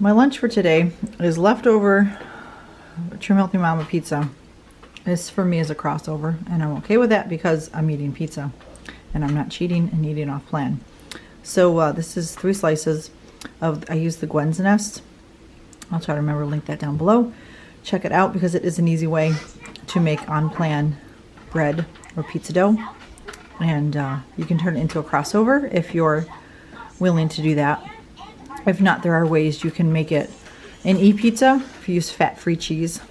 my lunch for today is leftover Thm Mama pizza. This for me is a crossover, and I'm okay with that because I'm eating pizza and I'm not cheating and eating off plan. So this is 3 slices of, I use the Gwen's Nest. I'll try to remember to link that down below. Check it out because it is an easy way to make on plan bread or pizza dough, and you can turn it into a crossover if you're willing to do that. If not, there are ways you can make it an e-pizza if you use fat-free cheese,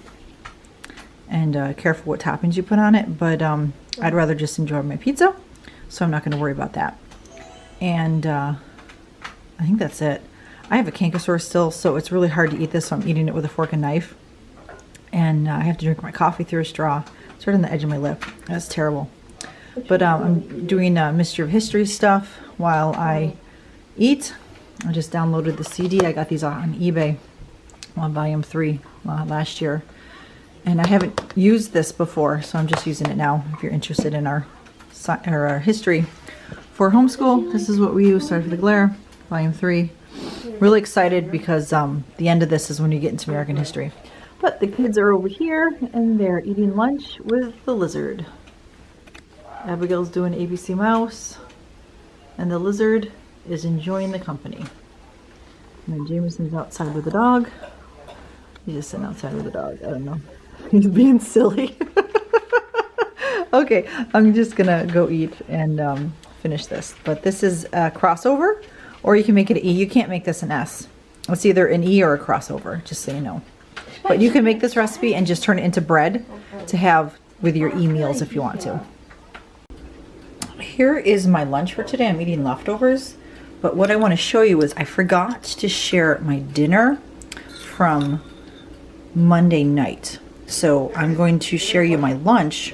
and careful what toppings you put on it, but I'd rather just enjoy my pizza, so I'm not going to worry about that. And I think that's it. I have a canker sore still, so it's really hard to eat this, so I'm eating it with a fork and knife. And I have to drink my coffee through a straw. It's right on the edge of my lip. That's terrible. But I'm doing Mystery of History stuff while I eat. I just downloaded the CD. I got these on eBay on volume 3 last year. And I haven't used this before, so I'm just using it now. If you're interested in our history for homeschool, this is what we use. Sorry for the glare. Volume 3. Really excited because the end of this is when you get into American history. But the kids are over here and they're eating lunch with the lizard. Abigail's doing ABC Mouse, and the lizard is enjoying the company. And then Jameson's outside with the dog. He's just sitting outside with the dog. I don't know. He's being silly. Okay, I'm just gonna go eat and finish this. But this is a crossover, or you can make it an E. You can't make this an S. It's either an E or a crossover, just so you know. But you can make this recipe and just turn it into bread to have with your e-meals if you want to. Here is my lunch for today. I'm eating leftovers. But what I want to show you is I forgot to share my dinner from Monday night. So I'm going to share you my lunch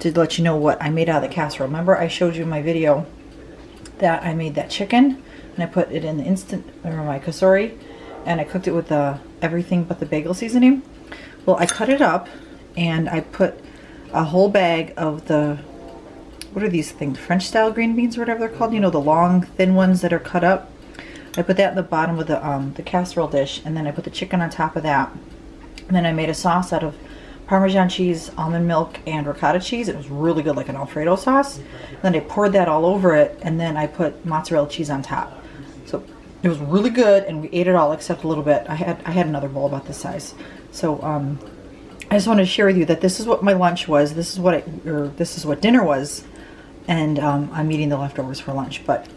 to let you know what I made out of the casserole. Remember I showed you in my video that I made that chicken and I put it in the instant, or my kasori, and I cooked it with everything but the bagel seasoning. Well, I cut it up and I put a whole bag of the, what are these things, French style green beans or whatever they're called, you know, the long thin ones that are cut up. I put that at the bottom of the casserole dish, and then I put the chicken on top of that. And then I made a sauce out of Parmesan cheese, almond milk, and ricotta cheese. It was really good, like an Alfredo sauce. And then I poured that all over it, and then I put mozzarella cheese on top. So it was really good, and we ate it all except a little bit. I had another bowl about this size. So I just wanted to share with you that this is what my lunch was. This is what dinner was, and I'm eating the leftovers for lunch. But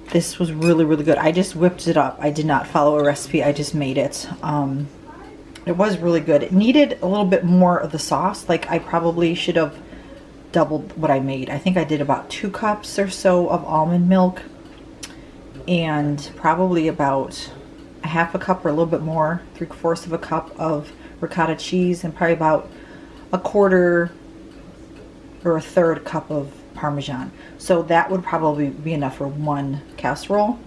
this was really, really good. I just whipped it up. I did not follow a recipe. I just made it. It was really good. It needed a little bit more of the sauce. Like, I probably should have doubled what I made. I think I did about 2 cups or so of almond milk, and probably about a half a cup or a little bit more, 3/4 of a cup of ricotta cheese, and probably about a quarter or a third cup of Parmesan. So that would probably be enough for 1 casserole.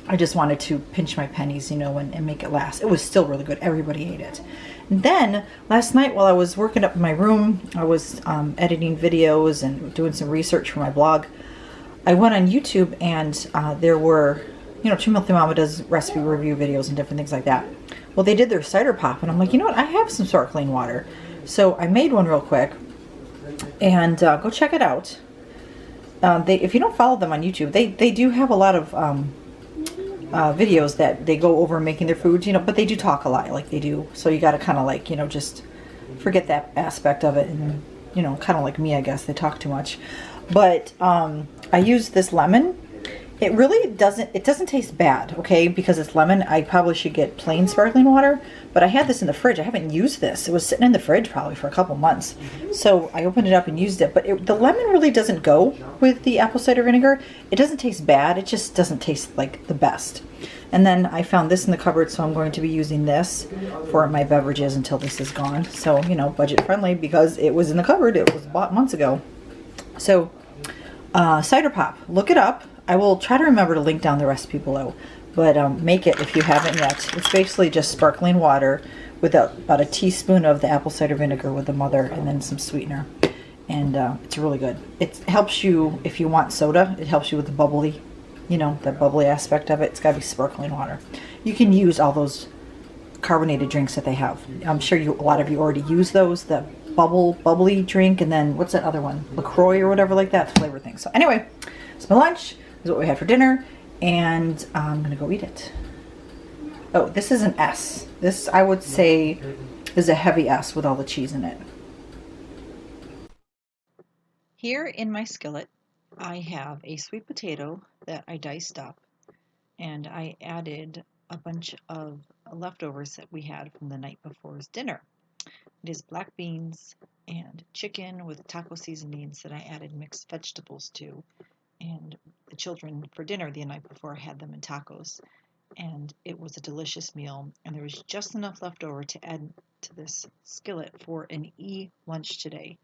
I just wanted to pinch my pennies, you know, and make it last. It was still really good. Everybody ate it. And then last night while I was working up in my room, I was editing videos and doing some research for my blog. I went on YouTube, and there were, you know, Thm Mama does recipe review videos and different things like that. Well, they did their cider pop, and I'm like, you know what? I have some sparkling water. So I made one real quick, and go check it out. If you don't follow them on YouTube, they do have a lot of videos that they go over making their foods, you know, but they do talk a lot, like they do. So you got to kind of, like, you know, just forget that aspect of it, and, you know, kind of like me, I guess. They talk too much. But I used this lemon. It really doesn't taste bad, okay, because it's lemon. I probably should get plain sparkling water, but I had this in the fridge. I haven't used this. It was sitting in the fridge probably for a couple months. So I opened it up and used it, but the lemon really doesn't go with the apple cider vinegar. It doesn't taste bad. It just doesn't taste like the best. And then I found this in the cupboard, so I'm going to be using this for my beverages until this is gone. So, you know, budget friendly because it was in the cupboard. It was bought months ago. So cider pop, look it up. I will try to remember to link down the recipe below, but make it if you haven't yet. It's basically just sparkling water with about a teaspoon of the apple cider vinegar with the mother, and then some sweetener. And it's really good. It helps you, if you want soda, it helps you with the bubbly, you know, the bubbly aspect of it. It's got to be sparkling water. You can use all those carbonated drinks that they have. I'm sure a lot of you already use those. The bubbly drink, and then what's that other one? LaCroix or whatever like that, the flavor thing. So anyway, it's my lunch. This is what we had for dinner, and I'm gonna go eat it. Oh, this is an S. This, I would say, is a heavy S with all the cheese in it. Here in my skillet, I have a sweet potato that I diced up, and I added a bunch of leftovers that we had from the night before's dinner. It is black beans and chicken with taco seasonings that I added mixed vegetables to. And the children for dinner the night before had them in tacos. And it was a delicious meal. And there was just enough left over to add to this skillet for an E lunch today.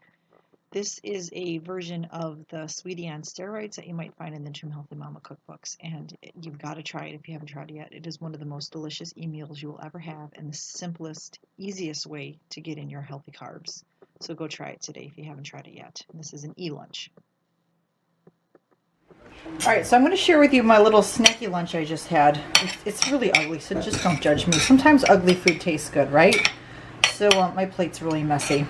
This is a version of the Sweetie on steroids that you might find in the Trim Healthy Mama cookbooks, and you've got to try it if you haven't tried it yet. It is one of the most delicious e-meals you will ever have, and the simplest, easiest way to get in your healthy carbs. So go try it today if you haven't tried it yet. This is an e-lunch. Alright, so I'm going to share with you my little snacky lunch I just had. It's really ugly, so just don't judge me. Sometimes ugly food tastes good, right? So my plate's really messy.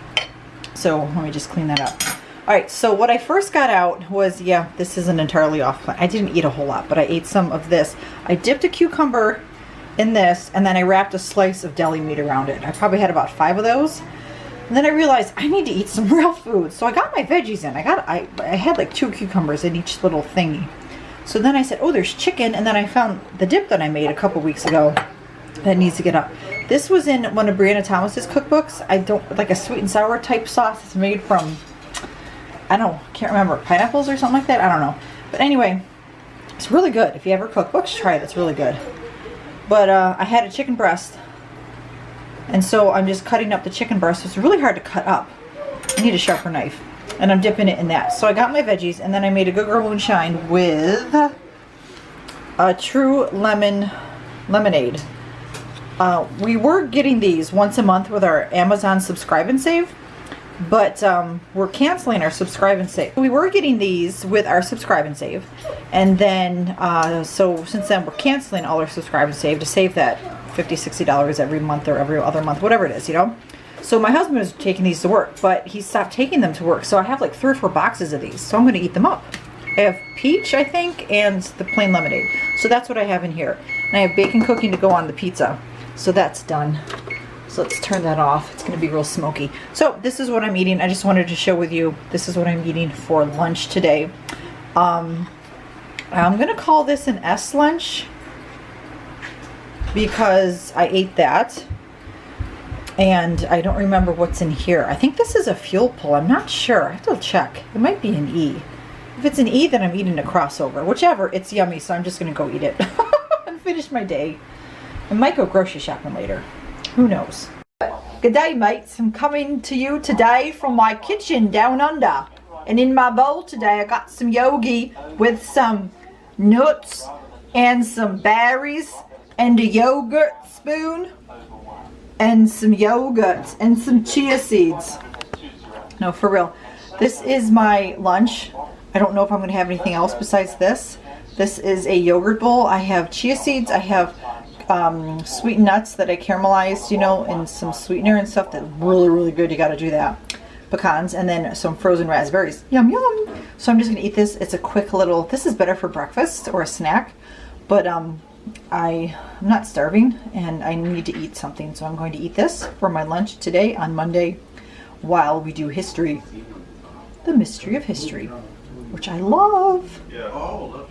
So let me just clean that up. All right, so what I first got out was, yeah, this isn't entirely off plan. I didn't eat a whole lot, but I ate some of this. I dipped a cucumber in this, and then I wrapped a slice of deli meat around it. I probably had about 5 of those. And then I realized I need to eat some real food. So I got my veggies in. I had like 2 cucumbers in each little thingy. So then I said, oh, there's chicken. And then I found the dip that I made a couple weeks ago that needs to get up. This was in one of Brianna Thomas's cookbooks. I don't like a sweet and sour type sauce. It's made from, I don't know, can't remember, pineapples or something like that. I don't know. But anyway, it's really good. If you ever cook books, try it. It's really good. But I had a chicken breast, and so I'm just cutting up the chicken breast. It's really hard to cut up. I need a sharper knife, and I'm dipping it in that. So I got my veggies, and then I made a Good Girl Moonshine with a True Lemonade. We were getting these once a month with our Amazon Subscribe and Save, but we're canceling our Subscribe and Save. We were getting these with our Subscribe and Save, and then so since then we're canceling all our Subscribe and Save to save that $50, $60 every month or every other month, whatever it is, you know. So my husband was taking these to work, but he stopped taking them to work, so I have like 3 or 4 boxes of these, so I'm going to eat them up. I have peach, I think, and the plain lemonade. So that's what I have in here. And I have bacon cooking to go on the pizza. So that's done. So let's turn that off. It's going to be real smoky. So this is what I'm eating. I just wanted to share with you, this is what I'm eating for lunch today. I'm going to call this an S lunch because I ate that. And I don't remember what's in here. I think this is a fuel pull. I'm not sure. I have to check. It might be an E. If it's an E, then I'm eating a crossover. Whichever, it's yummy, so I'm just going to go eat it and finish my day. I might go grocery shopping later. Who knows? Good day, mates. I'm coming to you today from my kitchen down under. And in my bowl today, I got some yogi with some nuts and some berries and a yogurt spoon and some yogurt and some chia seeds. No, for real. This is my lunch. I don't know if I'm going to have anything else besides this. This is a yogurt bowl. I have chia seeds. I have sweetened nuts that I caramelized, you know, and some sweetener and stuff that's really, really good. You got to do that. Pecans, and then some frozen raspberries. Yum, yum. So I'm just going to eat this. It's a quick little, this is better for breakfast or a snack, but I'm not starving and I need to eat something. So I'm going to eat this for my lunch today on Monday while we do history. The mystery of history, which I love. Yeah. Oh,